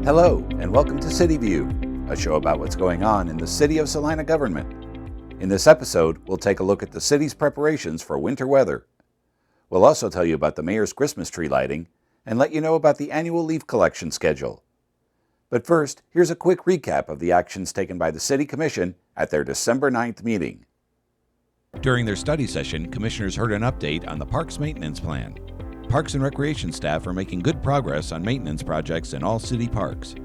Hello, and welcome to City View, a show about what's going on in the City of Salina government. In this episode, we'll take a look at the city's preparations for winter weather. We'll also tell you about the mayor's Christmas tree lighting and let you know about the annual leaf collection schedule. But first, here's a quick recap of the actions taken by the City Commission at their December 9th meeting. During their study session, commissioners heard an update on the parks maintenance plan. Parks and Recreation staff are making good progress on maintenance projects in all city parks.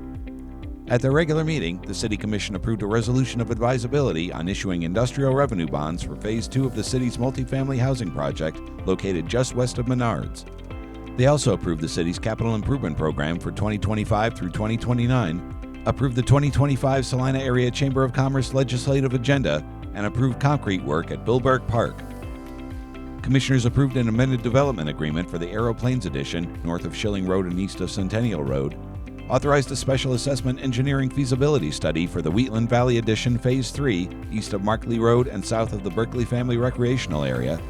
At their regular meeting, the City Commission approved a resolution of advisability on issuing industrial revenue bonds for Phase 2 of the city's multifamily housing project located just west of Menards. They also approved the city's capital improvement program for 2025 through 2029, approved the 2025 Salina Area Chamber of Commerce legislative agenda, and approved concrete work at Billberg Park. Commissioners approved an amended development agreement for the Aeroplanes Addition north of Schilling Road and east of Centennial Road, authorized a special assessment engineering feasibility study for the Wheatland Valley Addition Phase 3 east of Markley Road and south of the Berkeley Family Recreational Area,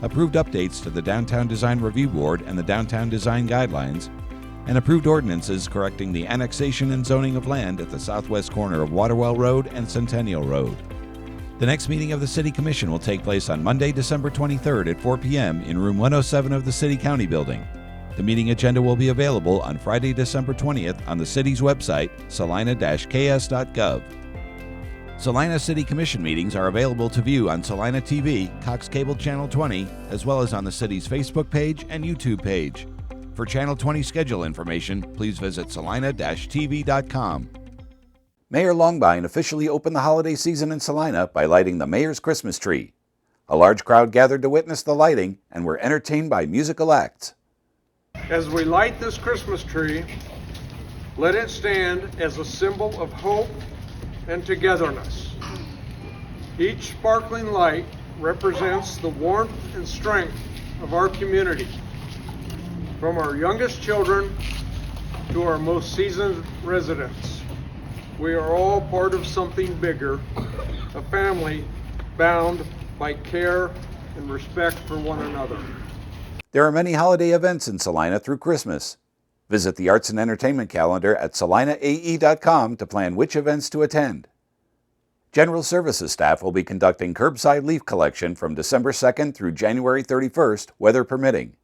approved updates to the Downtown Design Review Board and the Downtown Design Guidelines, and approved ordinances correcting the annexation and zoning of land at the southwest corner of Waterwell Road and Centennial Road. The next meeting of the City Commission will take place on Monday, December 23rd at 4 p.m. in Room 107 of the City County Building. The meeting agenda will be available on Friday, December 20th on the city's website, salina-ks.gov. Salina City Commission meetings are available to view on Salina TV, Cox Cable Channel 20, as well as on the city's Facebook page and YouTube page. For Channel 20 schedule information, please visit salina-tv.com. Mayor Longbine officially opened the holiday season in Salina by lighting the mayor's Christmas tree. A large crowd gathered to witness the lighting and were entertained by musical acts. As we light this Christmas tree, let it stand as a symbol of hope and togetherness. Each sparkling light represents the warmth and strength of our community, from our youngest children to our most seasoned residents. We are all part of something bigger, a family bound by care and respect for one another. There are many holiday events in Salina through Christmas. Visit the arts and entertainment calendar at salinaAE.com to plan which events to attend. General Services staff will be conducting curbside leaf collection from December 2nd through January 31st, weather permitting.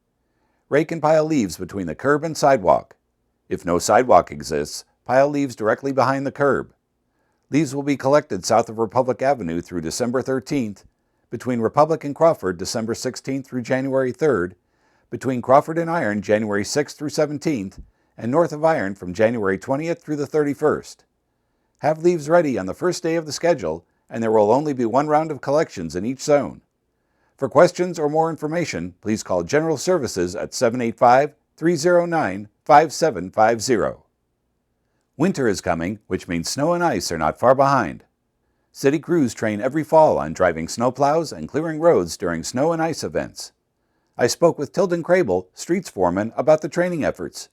Rake and pile leaves between the curb and sidewalk. If no sidewalk exists, pile leaves directly behind the curb. Leaves will be collected south of Republic Avenue through December 13th, between Republic and Crawford December 16th through January 3rd, between Crawford and Iron January 6th through 17th, and north of Iron from January 20th through the 31st. Have leaves ready on the first day of the schedule, and there will only be one round of collections in each zone. For questions or more information, please call General Services at 785-309-5750. Winter is coming, which means snow and ice are not far behind. City crews train every fall on driving snowplows and clearing roads during snow and ice events. I spoke with Tilden Crable, streets foreman, about the training efforts.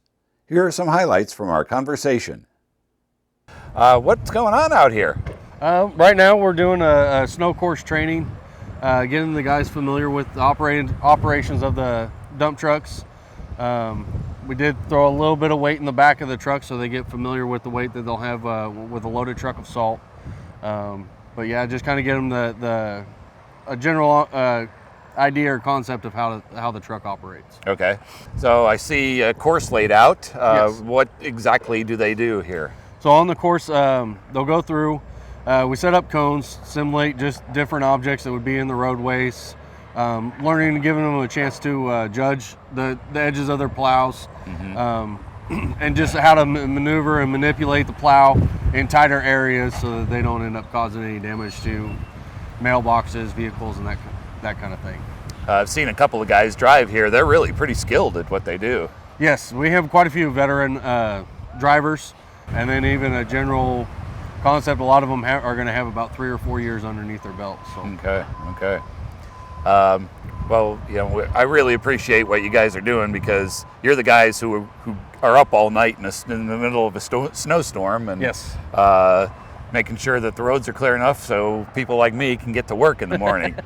Here are some highlights from our conversation. What's going on out here? Right now we're doing a snow course training, getting the guys familiar with the operations of the dump trucks. We did throw a little bit of weight in the back of the truck so they get familiar with the weight that they'll have with a loaded truck of salt. But yeah, just kind of get them a general idea or concept of how the truck operates. Okay, so I see a course laid out. Yes. What exactly do they do here? So on the course, they'll go through, we set up cones, simulate just different objects that would be in the roadways, learning and giving them a chance to judge the edges of their plows, and just how to maneuver and manipulate the plow in tighter areas so that they don't end up causing any damage to mailboxes, vehicles, and that kind of thing. I've seen a couple of guys drive here. They're really pretty skilled at what they do. Yes, we have quite a few veteran drivers, and then even a general concept. A lot of them are going to have about 3 or 4 years underneath their belt. So. Okay. Well, you know, I really appreciate what you guys are doing because you're the guys who are up all night in the middle of a snowstorm and yes. Making sure that the roads are clear enough so people like me can get to work in the morning.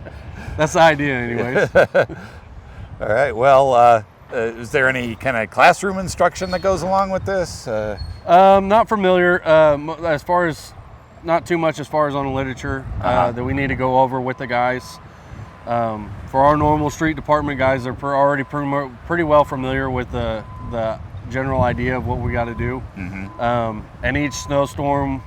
That's the idea anyways. All right, well, is there any kind of classroom instruction that goes along with this? Not familiar, as far as, not too much as far as on the literature that we need to go over with the guys. For our normal street department guys, they're already pretty well familiar with the general idea of what we got to do. And each snowstorm,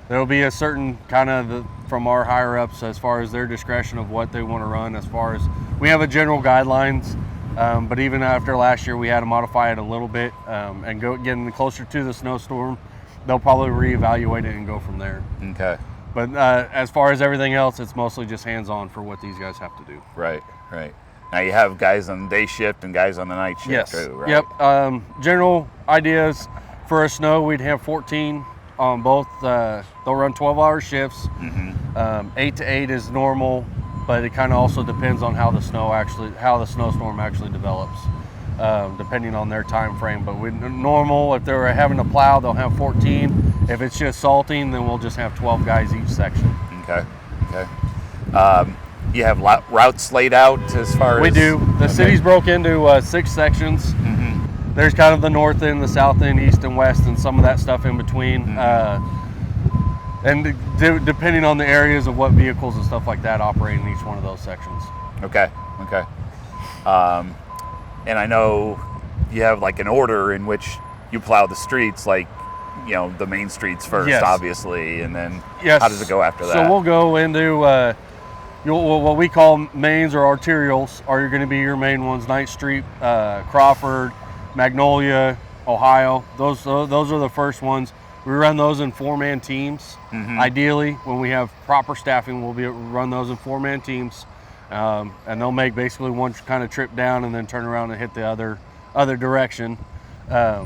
there'll be a certain kind of from our higher ups as far as their discretion of what they want to run. As far as we have a general guidelines, but even after last year, we had to modify it a little bit and getting closer to the snowstorm. They'll probably reevaluate it and go from there. Okay. But as far as everything else, it's mostly just hands-on for what these guys have to do. Right, right. Now you have guys on day shift and guys on the night shift Yes. too, right? Yep. General ideas for a snow, we'd have 14 on both. They'll run 12-hour shifts. 8 to 8 is normal, but it kind of also depends on how the snowstorm actually develops, depending on their time frame. But normal, if they're having to plow, they'll have 14. If it's just salting, then we'll just have 12 guys each section. Okay. Okay. You have routes laid out as far as? We do. The city's broke into 6 sections. There's kind of the north end, the south end, east and west, and some of that stuff in between. And depending on the areas of what vehicles and stuff like that operate in each one of those sections. Okay. Okay. And I know you have like an order in which you plow the streets, like, you know, the main streets first, Yes. obviously, and then Yes. how does it go after that? So we'll go into what we call mains or arterials are going to be your main ones: Ninth Street, Crawford, Magnolia, Ohio. Those are the first ones. We run those in 4-man teams. Ideally, when we have proper staffing, we'll run those in 4-man teams, and they'll make basically one kind of trip down and then turn around and hit the other direction. A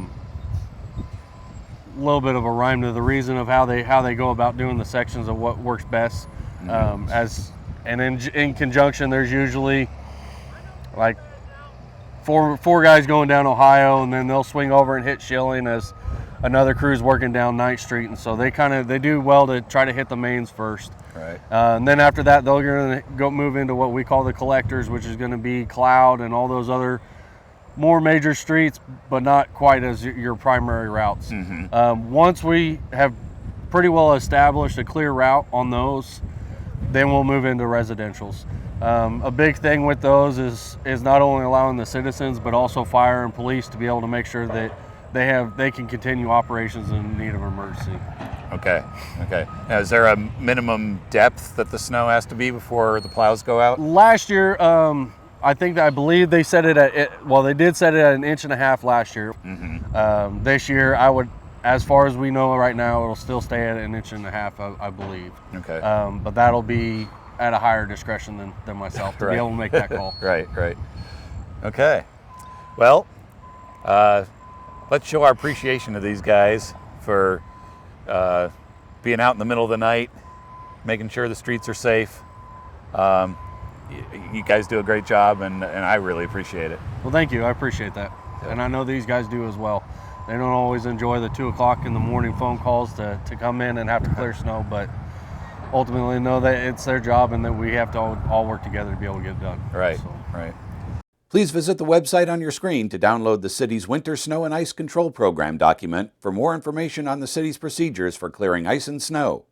little bit of a rhyme to the reason of how they go about doing the sections of what works best. In conjunction, there's usually like four guys going down Ohio, and then they'll swing over and hit Schilling as another crew's working down 9th Street, and so they do well to try to hit the mains first. Right. And then after that, they're going to go move into what we call the collectors, which is going to be Cloud and all those other more major streets, but not quite as your primary routes. Once we have pretty well established a clear route on those, then we'll move into residentials. A big thing with those is not only allowing the citizens, but also fire and police to be able to make sure that they can continue operations in need of emergency. Okay. Okay. Now, is there a minimum depth that the snow has to be before the plows go out? Last year, I believe they set it at, well, they did set it at 1.5 inches last year. This year, as far as we know right now, it'll still stay at 1.5 inches, I believe. Okay. But that'll be at a higher discretion than myself to be able to make that call. Right. Okay. Well, let's show our appreciation to these guys for being out in the middle of the night, making sure the streets are safe. You guys do a great job, and I really appreciate it. Well, thank you. I appreciate that. Yeah. And I know these guys do as well. They don't always enjoy the 2 o'clock in the morning phone calls to come in and have to clear snow, but ultimately know that it's their job and that we have to all work together to be able to get it done. Right. Please visit the website on your screen to download the city's Winter Snow and Ice Control Program document for more information on the city's procedures for clearing ice and snow.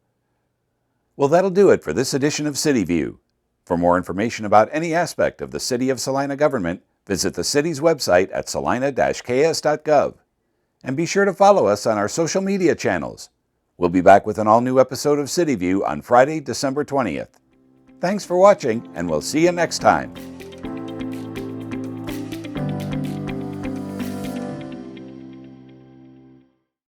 Well, that'll do it for this edition of City View. For more information about any aspect of the City of Salina government, visit the city's website at salina-ks.gov. And be sure to follow us on our social media channels. We'll be back with an all-new episode of City View on Friday, December 20th. Thanks for watching, and we'll see you next time.